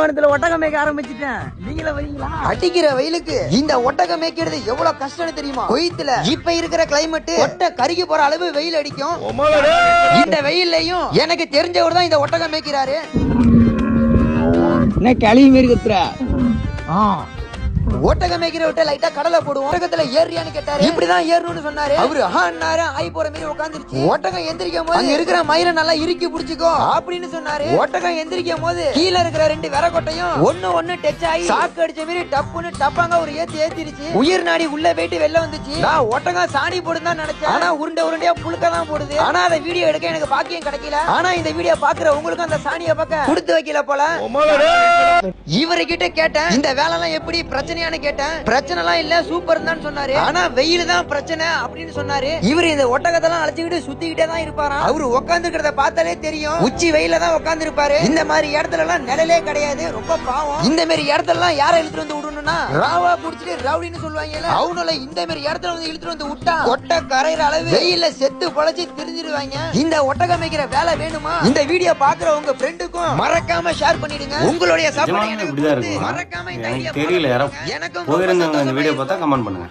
பாலைவனத்துல ஒட்டகம் மேய்க்க ஆரம்பிச்சிட்டேன். நீங்களே வரீங்களா? அடிக்கிற வெயிலுக்கு இந்த ஒட்டகம் மேய்க்கிறது எவ்வளவு கஷ்டம்னு தெரியுமா? குவைத்துல இப்ப இருக்கிற கிளைமேட் ஒட்ட கருகி போற அளவு வெயில் அடிக்கும். இந்த வெயில்லையும் எனக்கு தெரிஞ்சவர் தான் இந்த ஒட்டகம் மேய்க்கிறாரு. என்ன கிளவி மாரி குத்துற? ஒட்டகம் மேய்க்கிற விட்டு லைட்டா கடலை போடுவோம். ஒட்டகத்துல ஏறியான்னு கேட்டாரு. இப்படிதான் ஏறணும்னு சொன்னாரு. அவரு ஆய் போற மாதிரி உட்காந்துருச்சு. ஒட்டகம் எந்திரிக்கும் போது அங்க இருக்கிற மயிரை நல்லா இறுக்கி பிடிச்சுக்கோ அப்படின்னு சொன்னாரு. ஒட்டகம் எந்திரிக்கும் போது கீழே இருக்கிற 2 விரக்கொட்டையும் ஒண்ணு டச் ஆகி சாக்கு அடிச்ச மாதிரி டப்புன்னு டப்பாங்க ஒரு ஏத்திருச்சு. உயிர் நாடி உள்ள போயிட்டு வெளில வந்துச்சு. நான் ஒட்டகம் சாணி போடுதான் நினைச்சேன். ஆனா உருண்டையா புழுக்க தான் போடுது. ஆனா அந்த வீடியோ எடுக்க எனக்கு பாக்கியம் கிடைக்கல. ஆனா இந்த வீடியோ பாக்குற உங்களுக்கு அந்த சாணியை பக்கம் கொடுத்து வைக்கல போல. இவர்கிட்ட கேட்டேன், இந்த வேலை எல்லாம் எப்படி பிரச்சனையான கேட்டேன். பிரச்சனை எல்லாம் இல்ல, சூப்பர் தான் சொன்னாரு. ஆனா வெயில் தான் பிரச்சனை அப்படின்னு சொன்னாரு. இவரு இந்த ஒட்டகத்தெல்லாம் அழைச்சுக்கிட்டு சுத்திக்கிட்டே தான் இருப்பாராம். அவரு உட்காந்துக்கிறத பார்த்தாலே தெரியும் உச்சி வெயில தான் உட்கார்ந்து இருப்பாரு. இந்த மாதிரி இடத்துல எல்லாம் நிழலே கிடையாது. ரொம்ப பாவம். இந்த மாதிரி இடத்துல எல்லாம் யாரை இழுத்துட்டு வந்து விடணும்னா ராவா குடிச்சிட்டு ரவுடின்னு சொல்லுவாங்க. அவனால இந்த மாதிரி இடத்துல வந்து இழுத்துட்டு வந்து விட்டா ஒட்ட கரையிற அளவு வெயில செத்து பொழைச்சு தெரிஞ்சிருவாங்க. இந்த ஒட்டகம் மேய்க்கிற வேலை வேணுமா? இந்த வீடியோ பாக்குற உங்க ஃப்ரெண்டுக்கும் மறக்காம ஷேர் பண்ணிடுங்க. உங்களுடைய சப்போர்ட் எனக்கு மறக்காம இந்த வீடியோ தெரியல. யாரோ போயிருந்தாங்க இந்த வீடியோ பார்த்தா கமெண்ட் பண்ணுங்க.